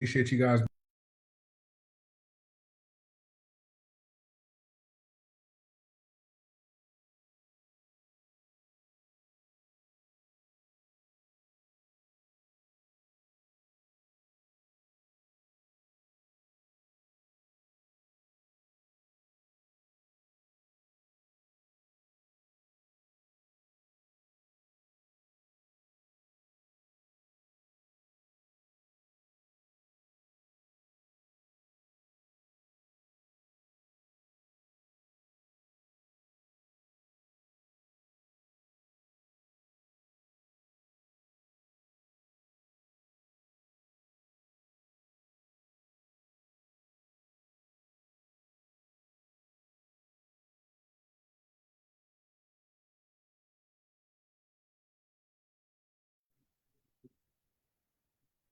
Appreciate you guys.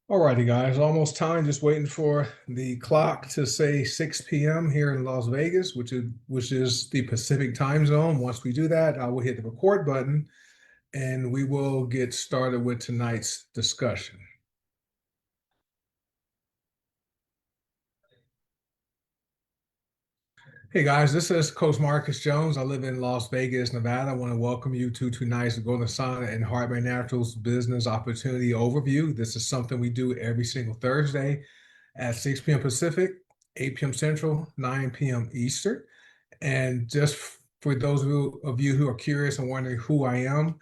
All righty, guys. Almost time. Just waiting for the clock to say 6 p.m. here in Las Vegas, which is the Pacific time zone. Once we do that, I will hit the record button and we will get started with tonight's discussion. Hey guys, this is Coach Marcus Jones. I live in Las Vegas, Nevada. I want to welcome you to tonight's Golden Sauna and Heartland Naturals Business Opportunity Overview. This is something we do every single Thursday at 6 p.m. Pacific, 8 p.m. Central, 9 p.m. Eastern. And just for those of you who are curious and wondering who I am,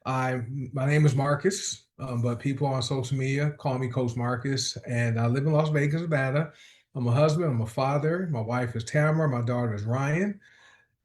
my name is Marcus, but people on social media call me Coach Marcus, and I live in Las Vegas, Nevada. I'm a husband, I'm a father. My wife is Tamara, my daughter is Ryan,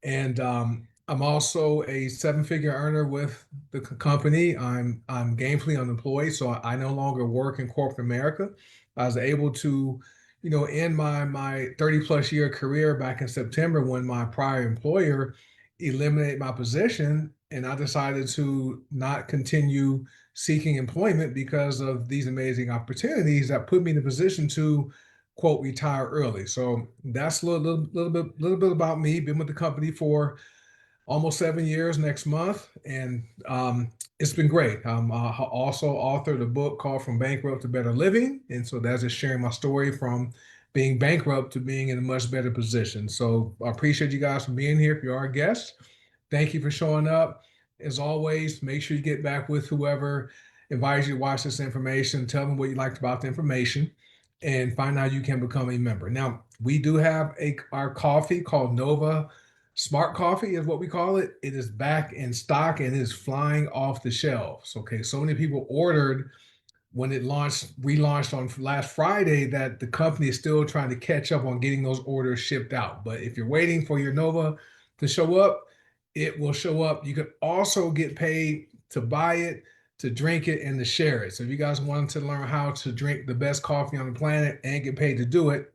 and I'm also a seven-figure earner with the company. I'm gainfully unemployed, so I no longer work in corporate America. I was able to, end my 30 plus year career back in September when my prior employer eliminated my position, and I decided to not continue seeking employment because of these amazing opportunities that put me in a position to quote retire early. So that's a little bit about me. Been with the company for almost 7 years next month, and it's been great. I also authored a book called From Bankrupt to Better Living, and so that's just sharing my story from being bankrupt to being in a much better position. So I appreciate you guys for being here. If you are a guest, thank you for showing up. As always, make sure you get back with whoever invites you to watch this information. Tell them what you liked about the information and find out you can become a member. Now, we do have our coffee called Nova Smart Coffee is what we call it. It is back in stock and is flying off the shelves. Okay, so many people ordered when it relaunched on last Friday that the company is still trying to catch up on getting those orders shipped out. But if you're waiting for your Nova to show up, it will show up. You can also get paid to buy it, to drink it, and to share it. So if you guys want to learn how to drink the best coffee on the planet and get paid to do it,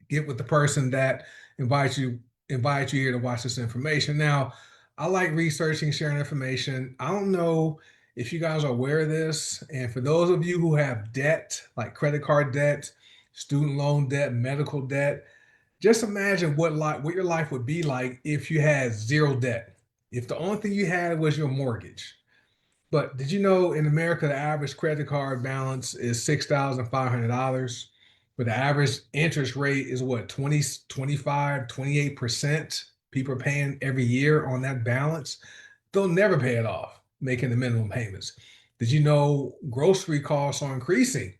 get with the person that invites you invites you here to watch this information. Now, I like researching, sharing information. I don't know if you guys are aware of this, and for those of you who have debt, like credit card debt, student loan debt, medical debt, just imagine what your life would be like if you had zero debt. If the only thing you had was your mortgage. But did you know in America, the average credit card balance is $6,500, but the average interest rate is what, 20, 25, 28% people are paying every year on that balance? They'll never pay it off, making the minimum payments. Did you know grocery costs are increasing?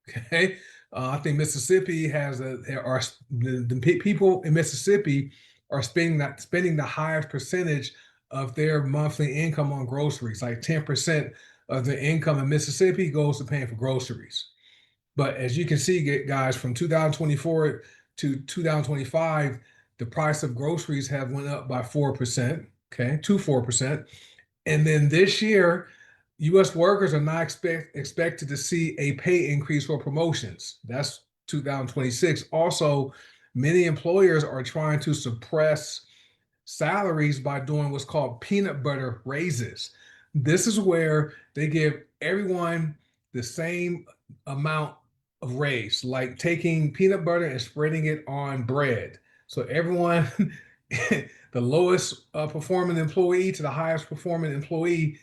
Okay. I think Mississippi the people in Mississippi are spending the highest percentage of their monthly income on groceries. Like 10% of the income in Mississippi goes to paying for groceries. But as you can see, guys, from 2024 to 2025, the price of groceries have went up by 4%, okay, to 4%. And then this year, U.S. workers are not expected to see a pay increase for promotions. That's 2026. Also, many employers are trying to suppress salaries by doing what's called peanut butter raises. This is where they give everyone the same amount of raise, like taking peanut butter and spreading it on bread. So everyone, the lowest performing employee to the highest performing employee,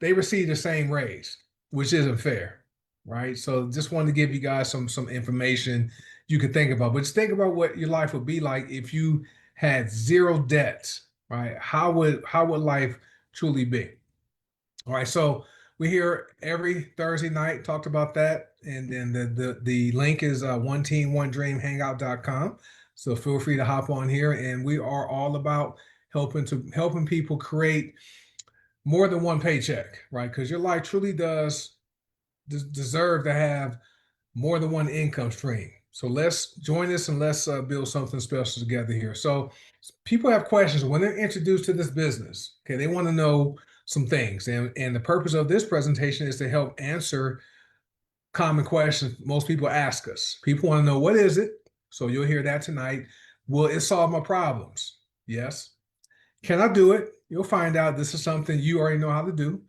they receive the same raise, which isn't fair. right? So just wanted to give you guys some information you could think about. But just think about what your life would be like if you had zero debts, right? How would life truly be? All right, so we're here every Thursday night, talked about that. And then the link is one team, one dream hangout.com. So feel free to hop on here. And we are all about helping people create more than one paycheck, right? Because your life truly does deserve to have more than one income stream. So let's join us and let's build something special together here. So people have questions when they're introduced to this business. Okay, they want to know some things, and the purpose of this presentation is to help answer common questions most people ask us. People want to know, what is it? So you'll hear that tonight. Will it solve my problems? Yes. Can I do it? You'll find out this is something you already know how to do.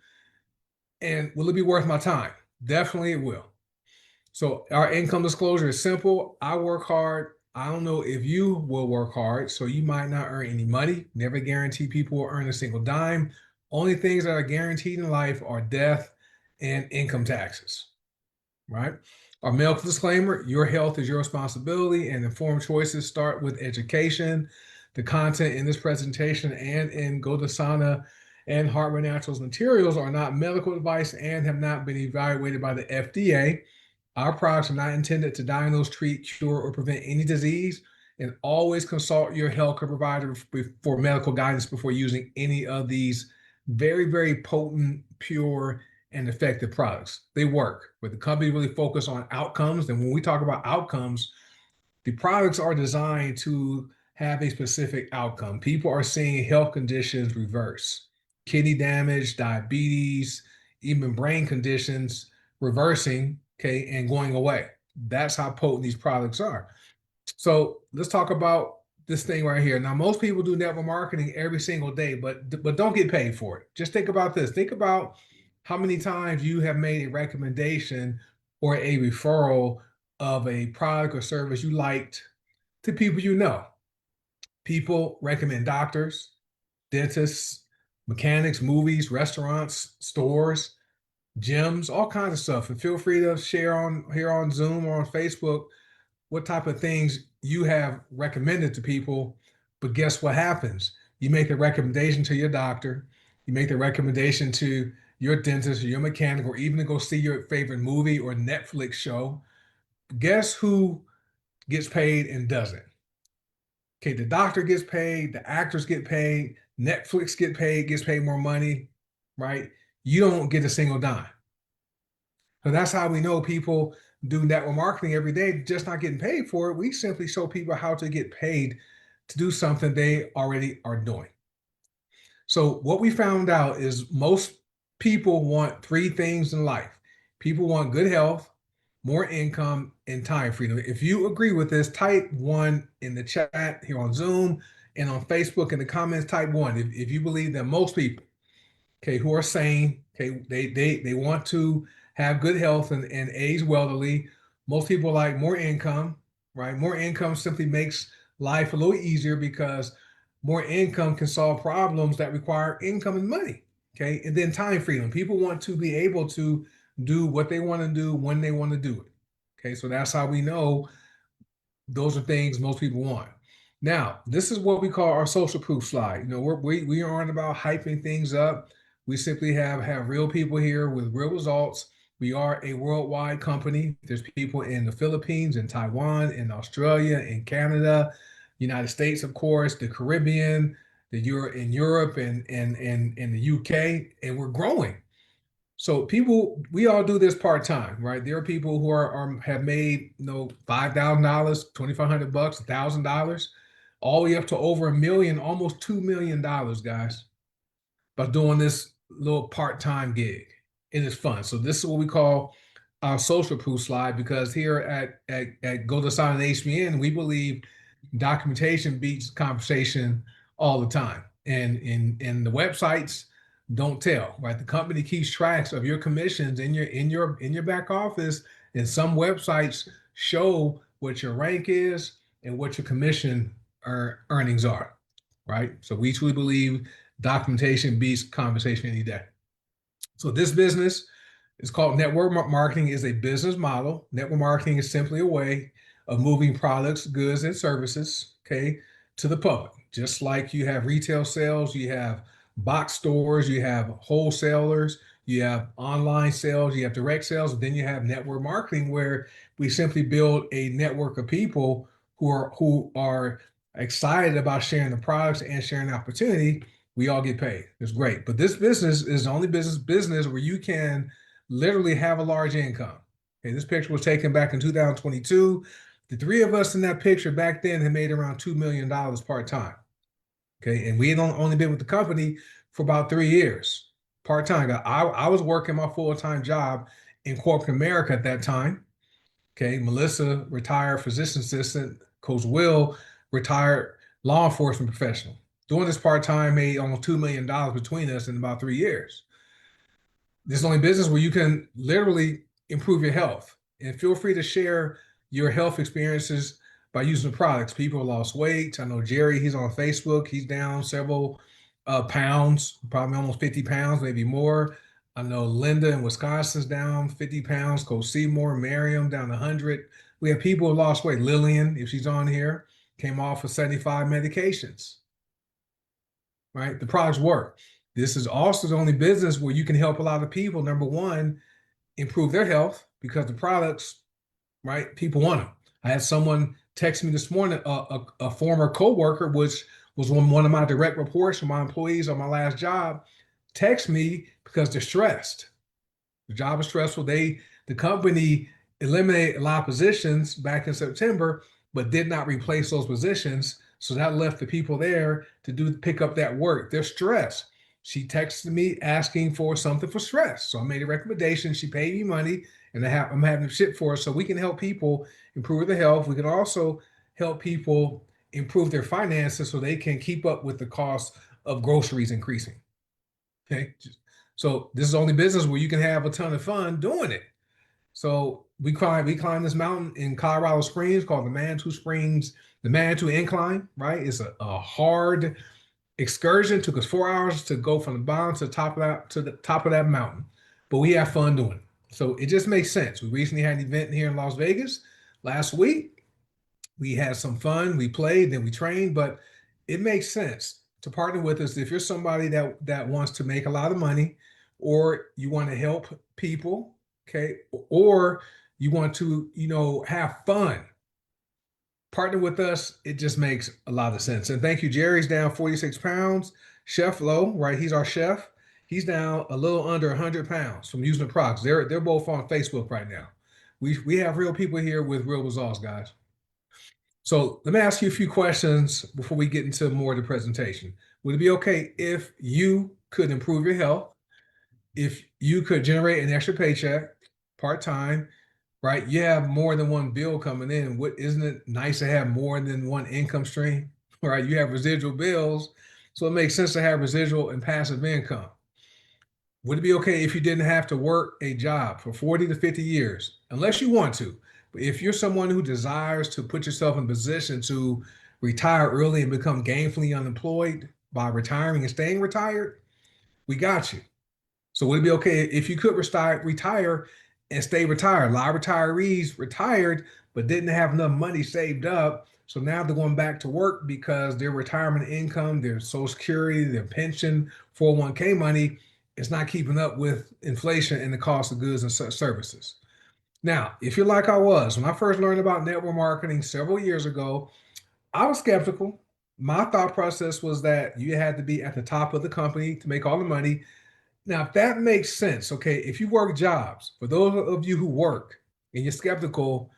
And will it be worth my time? Definitely it will. So our income disclosure is simple. I work hard. I don't know if you will work hard, so you might not earn any money. Never guarantee people will earn a single dime. Only things that are guaranteed in life are death and income taxes, right? Our medical disclaimer: your health is your responsibility, and informed choices start with education. The content in this presentation and in Godasana and Hartman Naturals materials are not medical advice and have not been evaluated by the FDA. Our products are not intended to diagnose, treat, cure, or prevent any disease, and always consult your healthcare provider for medical guidance before using any of these very, very potent, pure, and effective products. They work, but the company really focus on outcomes. And when we talk about outcomes, the products are designed to have a specific outcome. People are seeing health conditions reverse, kidney damage, diabetes, even brain conditions reversing, okay, and going away. That's how potent these products are. So let's talk about this thing right here. Now, most people do network marketing every single day, but don't get paid for it. Just think about this. Think about how many times you have made a recommendation or a referral of a product or service you liked to people you know. People recommend doctors, dentists, mechanics, movies, restaurants, stores, gyms, all kinds of stuff. And feel free to share on here on Zoom or on Facebook what type of things you have recommended to people. But guess what happens? You make the recommendation to your doctor, you make the recommendation to your dentist or your mechanic, or even to go see your favorite movie or Netflix show. Guess who gets paid and doesn't? Okay, the doctor gets paid, the actors get paid, Netflix gets paid more money, right? You don't get a single dime. So that's how we know people do network marketing every day, just not getting paid for it. We simply show people how to get paid to do something they already are doing. So what we found out is most people want three things in life. People want good health, more income, and time freedom. If you agree with this, type one in the chat here on Zoom and on Facebook in the comments, type one. If you believe that most people, okay, who are sane, okay, they want to have good health and age wealthily. Most people like more income, right? More income simply makes life a little easier because more income can solve problems that require income and money. Okay, and then time freedom. People want to be able to do what they want to do when they want to do it. Okay, so that's how we know those are things most people want. Now, this is what we call our social proof slide. You know, we aren't about hyping things up. We simply have real people here with real results. We are a worldwide company. There's people in the Philippines, in Taiwan, in Australia, in Canada, United States, of course, the Caribbean, in Europe and in the UK, and we're growing. So people, we all do this part time, right? There are people who have made $5,000, $2,500, $1,000, all the way up to over $1 million, almost $2 million, guys, by doing this little part time gig. It is fun. So this is what we call our social proof slide, because here at Go to Sign and HBN, we believe documentation beats conversation all the time. And in the websites don't tell, right? The company keeps tracks of your commissions in your back office, and some websites show what your rank is and what your commission earnings are, right? So we truly believe documentation beats conversation any day. So this business It's called network marketing is a business model. Network marketing is simply a way of moving products, goods, and services, okay, to the public. Just like you have retail sales, you have box stores, you have wholesalers, you have online sales, you have direct sales, and then you have network marketing where we simply build a network of people who are excited about sharing the products and sharing the opportunity. We all get paid. It's great. But this business is the only business where you can literally have a large income. Okay, this picture was taken back in 2022. The three of us in that picture back then had made around $2 million part-time. Okay, and we had only been with the company for about 3 years part-time. I was working my full-time job in corporate America at that time. Okay, Melissa, retired physician assistant. Coach Will, retired law enforcement professional. Doing this part-time made almost $2 million between us in about 3 years. This is the only business where you can literally improve your health. And feel free to share your health experiences by using the products. People lost weight. I know Jerry, he's on Facebook. He's down several pounds, probably almost 50 pounds, maybe more. I know Linda in Wisconsin's down 50 pounds. Coach Seymour, Miriam down 100. We have people who lost weight. Lillian, if she's on here, came off of 75 medications, right? The products work. This is also the only business where you can help a lot of people. Number one, improve their health because the products, right? People want them. I had someone text me this morning, a former coworker, which was one of my direct reports from my employees on my last job, text me because they're stressed. The job is stressful. The company eliminated a lot of positions back in September, but did not replace those positions. So that left the people there to pick up that work. They're stressed. She texted me asking for something for stress. So I made a recommendation. She paid me money, and I'm having to ship for her. So we can help people improve their health. We can also help people improve their finances so they can keep up with the cost of groceries increasing. Okay. So this is the only business where you can have a ton of fun doing it. So we climb this mountain in Colorado Springs called the Manitou Incline, right? It's a hard excursion. Took us 4 hours to go from the bottom to the top of that mountain. But we have fun doing it. So it just makes sense. We recently had an event here in Las Vegas last week. We had some fun, we played, then we trained, but it makes sense to partner with us if you're somebody that wants to make a lot of money, or you want to help people, okay, or you want to, have fun. Partner with us, it just makes a lot of sense. And thank you. Jerry's down 46 pounds. Chef Low, right? He's our chef. He's down a little under 100 pounds from using the products. They're both on Facebook right now. We have real people here with real results, guys. So let me ask you a few questions before we get into more of the presentation. Would it be okay if you could improve your health, if you could generate an extra paycheck part-time, right? You have more than one bill coming in. What isn't it nice to have more than one income stream, right? You have residual bills, so it makes sense to have residual and passive income. Would it be okay if you didn't have to work a job for 40 to 50 years, unless you want to? But if you're someone who desires to put yourself in position to retire early and become gainfully unemployed by retiring and staying retired, we got you. So would it be okay if you could retire and stay retired? A lot of retirees retired but didn't have enough money saved up. So now they're going back to work because their retirement income, their Social Security, their pension, 401k money is not keeping up with inflation and the cost of goods and services. Now, if you're like I was, when I first learned about network marketing several years ago, I was skeptical. My thought process was that you had to be at the top of the company to make all the money. Now, if that makes sense, okay, if you work jobs, for those of you who work and you're skeptical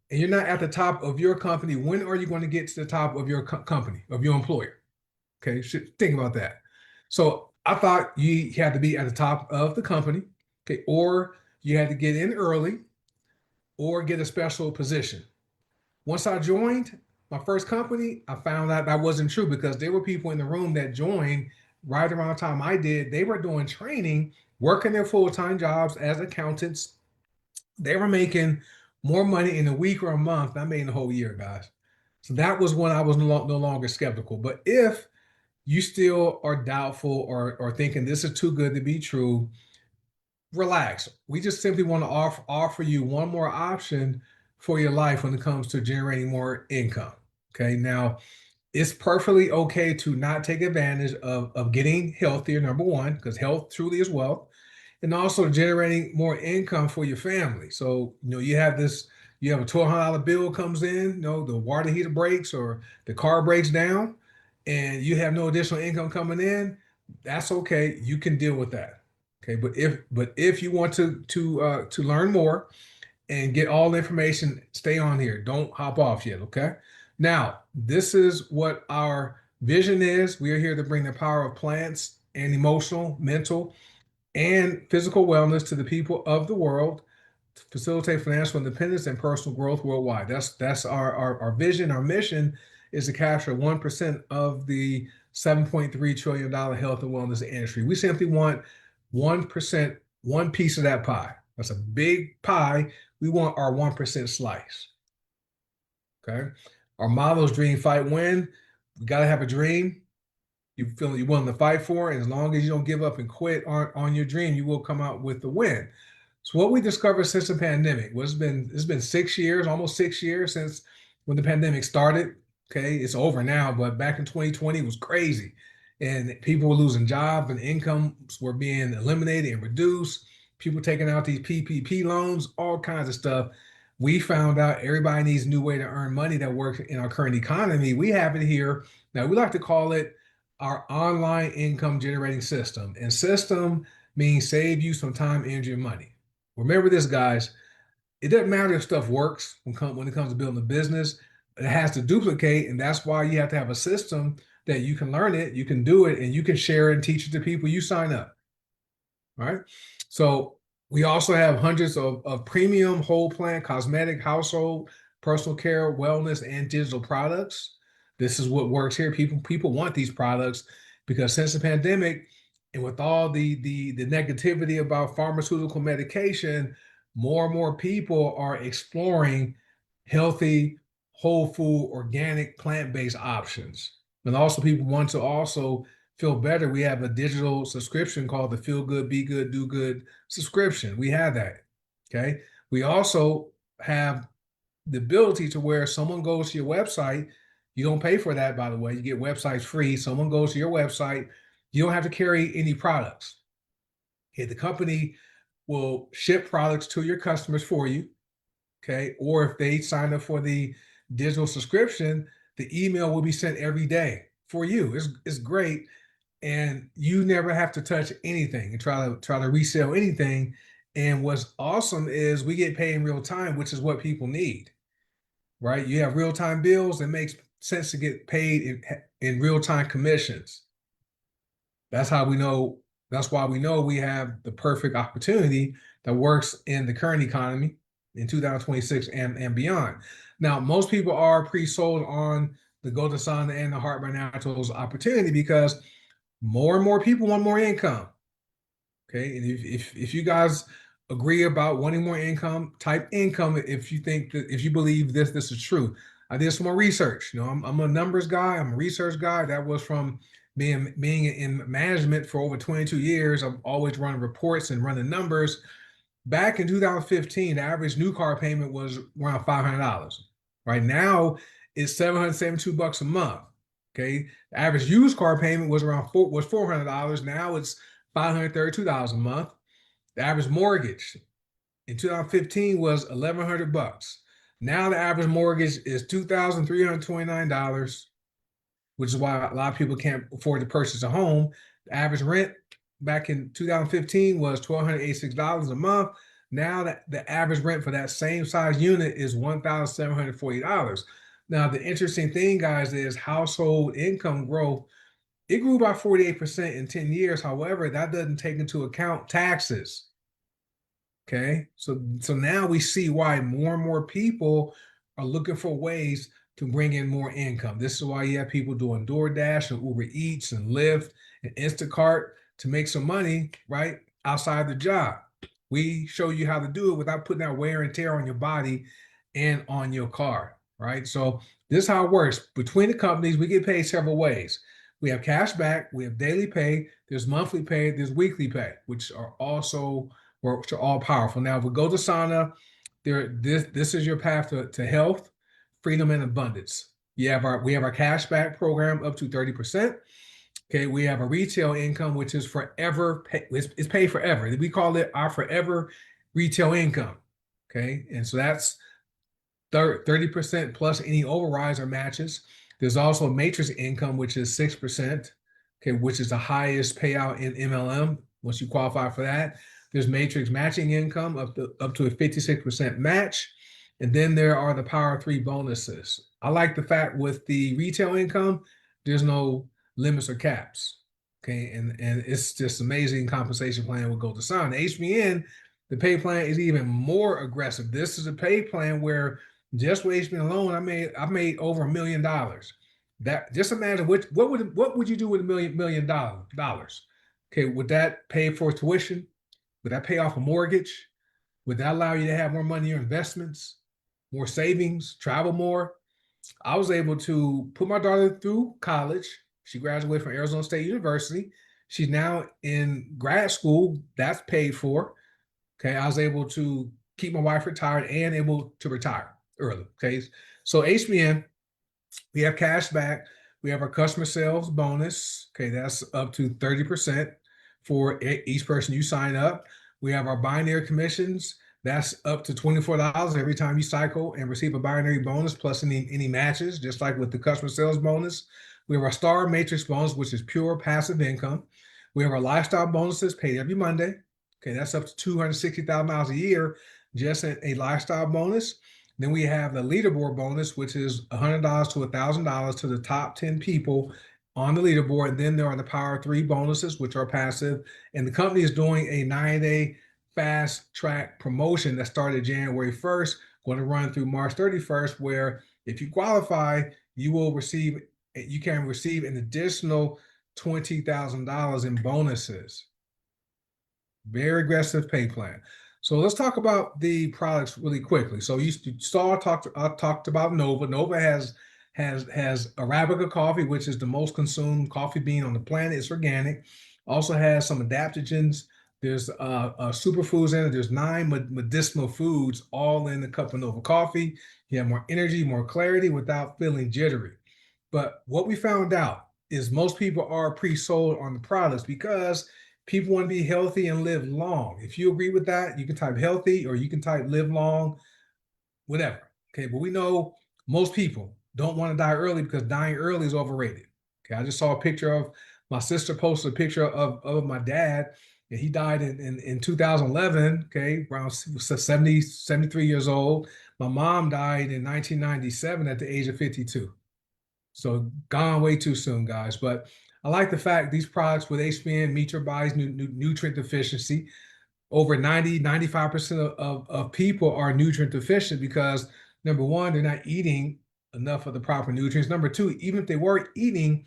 and you're not at the top of your company, when are you going to get to the top of your company, of your employer? Okay, think about that. So I thought you had to be at the top of the company, okay, or you had to get in early or get a special position. Once I joined my first company, I found out that wasn't true because there were people in the room that joined right around the time I did. They were doing training, working their full-time jobs as accountants. They were making more money in a week or a month than I made in a whole year, guys. So that was when I was no longer skeptical. But if you still are doubtful or thinking this is too good to be true, relax. We just simply want to offer you one more option for your life when it comes to generating more income. Okay. Now, it's perfectly okay to not take advantage of getting healthier, number one, because health truly is wealth, and also generating more income for your family. So, you have a $1,200 bill comes in, the water heater breaks or the car breaks down, and you have no additional income coming in. That's okay. You can deal with that. Okay, but if you want to learn more and get all the information, stay on here. Don't hop off yet, okay? Now, this is what our vision is. We are here to bring the power of plants and emotional, mental, and physical wellness to the people of the world to facilitate financial independence and personal growth worldwide. That's our vision. Our mission is to capture 1% of the $7.3 trillion health and wellness industry. We simply want 1%, one piece of that pie. That's a big pie. We want our 1% slice. Okay. Our motto is dream, fight, win. You got to have a dream you feel you're willing to fight for. And as long as you don't give up and quit on your dream, you will come out with the win. So what we discovered since the pandemic it's been 6 years, almost 6 years since when the pandemic started. Okay, it's over now, but back in 2020 it was crazy. And people were losing jobs and incomes were being eliminated and reduced. People taking out these PPP loans, all kinds of stuff. We found out everybody needs a new way to earn money that works in our current economy. We have it here. Now we like to call it our online income generating system. And system means save you some time, energy, and money. Remember this, guys. It doesn't matter if stuff works when it comes to building a business. It has to duplicate, and that's why you have to have a system that you can learn it, you can do it, and you can share it and teach it to people you sign up. All right. So we also have hundreds of premium whole plant cosmetic, household, personal care, wellness, and digital products. This is what works here. People want these products because since the pandemic and with all the negativity about pharmaceutical medication, more and more people are exploring healthy, whole food, organic, plant-based options. And also people want to also feel better. We have a digital subscription called the Feel Good, Be Good, Do Good subscription. We have that. Okay. We also have the ability to where someone goes to your website. You don't pay for that, by the way. You get websites free. Someone goes to your website. You don't have to carry any products. Okay. The company will ship products to your customers for you. Okay. Or if they sign up for the digital subscription, the email will be sent every day for you. It's great, and you never have to touch anything and try to resell anything. And what's awesome is we get paid in real time, which is what people need, right? You have real time bills. It makes sense to get paid in real time commissions. That's how we know. That's why we know we have the perfect opportunity that works in the current economy in 2026 and beyond. Now, most people are pre-sold on the Golden Sun and the Heart by Naturals opportunity because more and more people want more income. Okay. And if you guys agree about wanting more income, type income if you think that if you believe this is true. I did some more research. I'm a numbers guy, I'm a research guy. That was from being in management for over 22 years. I've always run reports and running numbers. Back in 2015, the average new car payment was around $500. Right now, it's $772 a month. Okay, the average used car payment was $400. Now it's $532 a month. The average mortgage in 2015 was $1,100. Now the average mortgage is $2,329, which is why a lot of people can't afford to purchase a home. The average rent back in 2015 was $1,286 a month. Now that the average rent for that same size unit is $1,740. Now, the interesting thing, guys, is household income growth. It grew by 48% in 10 years. However, that doesn't take into account taxes. Okay. So now we see why more and more people are looking for ways to bring in more income. This is why you have people doing DoorDash and Uber Eats and Lyft and Instacart to make some money, right? Outside the job. We show you how to do it without putting that wear and tear on your body and on your car, right? So this is how it works. Between the companies, we get paid several ways. We have cash back, we have daily pay, there's monthly pay, there's weekly pay, which are also which are all powerful. Now, with Godasana, this is your path to health, freedom, and abundance. We have our cashback program up to 30%. Okay, we have a retail income, which is forever, it's paid forever. We call it our forever retail income. Okay, and so that's 30% plus any overrides or matches. There's also matrix income, which is 6%, okay, which is the highest payout in MLM once you qualify for that. There's matrix matching income up to a 56% match. And then there are the Power 3 bonuses. I like the fact with the retail income, there's no limits or caps. Okay, and it's just amazing compensation plan with Gold Sign. The HBN, the pay plan is even more aggressive. This is a pay plan where just with HBN alone, I made over $1 million. That just imagine what would you do with $1 million? Okay, would that pay for tuition? Would that pay off a mortgage? Would that allow you to have more money in your investments, more savings, travel more? I was able to put my daughter through college. She graduated from Arizona State University. She's now in grad school. That's paid for. Okay, I was able to keep my wife retired and able to retire early. Okay, so HBN, we have cash back. We have our customer sales bonus. Okay, that's up to 30% for each person you sign up. We have our binary commissions. That's up to $24 every time you cycle and receive a binary bonus plus any matches, just like with the customer sales bonus. We have our star matrix bonus, which is pure passive income. We have our lifestyle bonuses paid every Monday. Okay, that's up to $260,000 a year, just a lifestyle bonus. Then we have the leaderboard bonus, which is $100 to $1,000 to the top 10 people on the leaderboard. And then there are the Power 3 bonuses, which are passive. And the company is doing a 9-day fast track promotion that started January 1st, going to run through March 31st, where if you qualify, you can receive an additional $20,000 in bonuses. Very aggressive pay plan. So let's talk about the products really quickly. So you saw I talked about Nova. Nova has Arabica coffee, which is the most consumed coffee bean on the planet. It's organic. Also has some adaptogens. There's superfoods in it. There's 9 medicinal foods all in the cup of Nova coffee. You have more energy, more clarity without feeling jittery. But what we found out is most people are pre-sold on the products because people want to be healthy and live long. If you agree with that, you can type healthy or you can type live long, whatever. Okay, but we know most people don't want to die early because dying early is overrated. Okay, I just saw a picture of my sister posted a picture of my dad, and he died in 2011, okay, around 73 years old. My mom died in 1997 at the age of 52. So gone way too soon, guys. But I like the fact these products with HBN meet your body's nutrient deficiency. Over 95% of people are nutrient deficient because number one, they're not eating enough of the proper nutrients. Number two, even if they were eating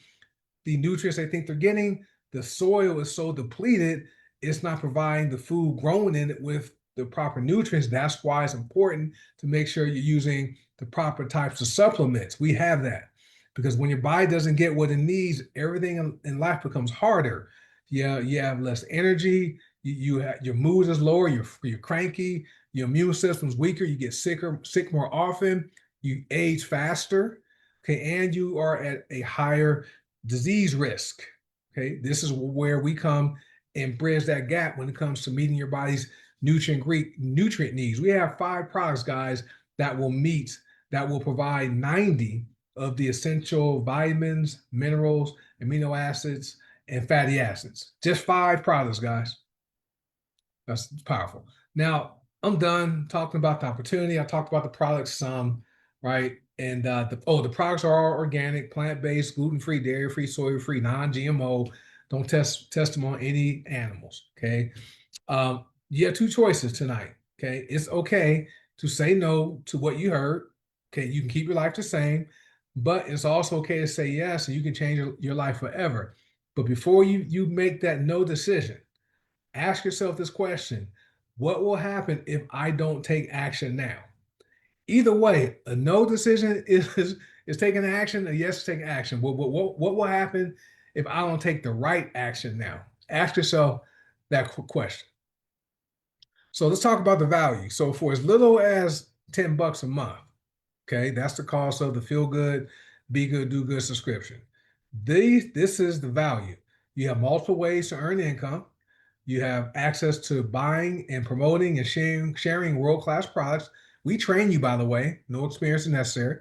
the nutrients they think they're getting, the soil is so depleted, it's not providing the food growing in it with the proper nutrients. That's why it's important to make sure you're using the proper types of supplements. We have that because when your body doesn't get what it needs, everything in life becomes harder. Yeah, you have less energy. Your mood is lower. You're cranky. Your immune system's weaker. You get sick more often. You age faster. Okay, and you are at a higher disease risk. Okay, this is where we come and bridge that gap when it comes to meeting your body's nutrient needs. We have 5 products, guys, that will provide 90 of the essential vitamins, minerals, amino acids, and fatty acids. Just 5 products, guys. That's powerful. Now, I'm done talking about the opportunity. I talked about the products some, right? And the products are all organic, plant-based, gluten-free, dairy-free, soy-free, non-GMO. Don't test them on any animals. Okay. You have 2 choices tonight. Okay. It's okay to say no to what you heard. Okay. You can keep your life the same, but it's also okay to say yes, and you can change your life forever. But before you make that no decision, ask yourself this question: what will happen if I don't take action now? Either way, a no decision is taking action, a yes is taking action. What will happen if I don't take the right action now? Ask yourself that question. So let's talk about the value. So for as little as $10 a month, okay, that's the cost of the Feel Good, Be Good, Do Good subscription. This is the value. You have multiple ways to earn income. You have access to buying and promoting and sharing world-class products. We train you, by the way, no experience is necessary.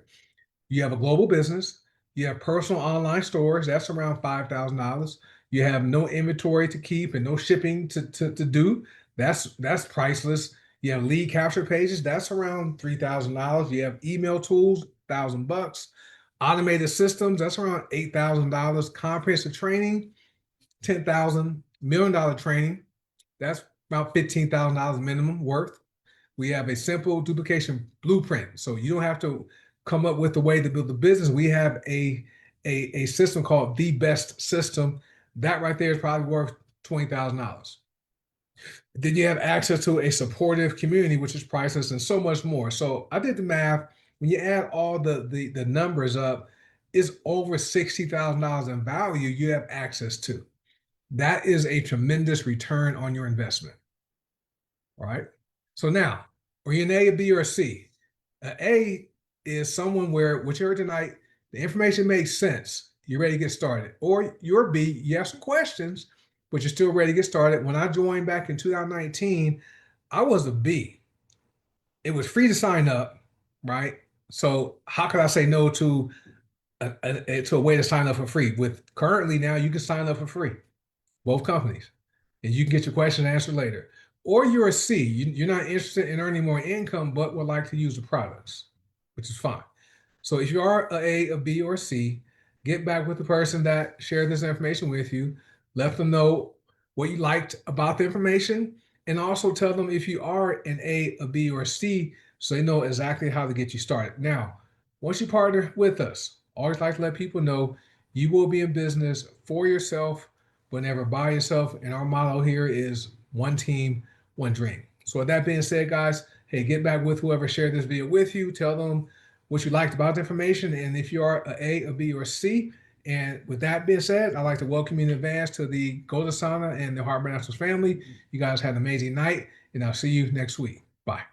You have a global business. You have personal online stores. That's around $5,000. You have no inventory to keep and no shipping to do. That's priceless. You have lead capture pages. That's around $3,000. You have email tools, $1,000. Automated systems. That's around $8,000. Comprehensive training, 10,000. $1 million training. That's about $15,000 minimum worth. We have a simple duplication blueprint. So you don't have to come up with a way to build a business. We have a system called the best system. That right there is probably worth $20,000. Then you have access to a supportive community, which is priceless and so much more. So I did the math. When you add all the numbers up, it's over $60,000 in value you have access to. That is a tremendous return on your investment. All right. So now, are you an A, a B, or a C? An A is someone where what you heard tonight, the information makes sense. You're ready to get started. Or you're a B, you have some questions, but you're still ready to get started. When I joined back in 2019, I was a B. It was free to sign up, right? So how could I say no to to a way to sign up for free? With currently now, you can sign up for free, both companies, and you can get your question answered later. Or you're a C, you're not interested in earning more income, but would like to use the products, which is fine. So if you are a B, or a C, get back with the person that shared this information with you. Let them know what you liked about the information, and also tell them if you are an a B, or a C, so they know exactly how to get you started. Now, once you partner with us, always like to let people know you will be in business for yourself, but never by yourself. And our motto here is one team, one dream. So with that being said, guys, hey, get back with whoever shared this video with you. Tell them what you liked about the information, and if you are a B, or a C. And with that being said, I'd like to welcome you in advance to the Golden Sauna and the Heart Naturals family. You guys had an amazing night, and I'll see you next week. Bye.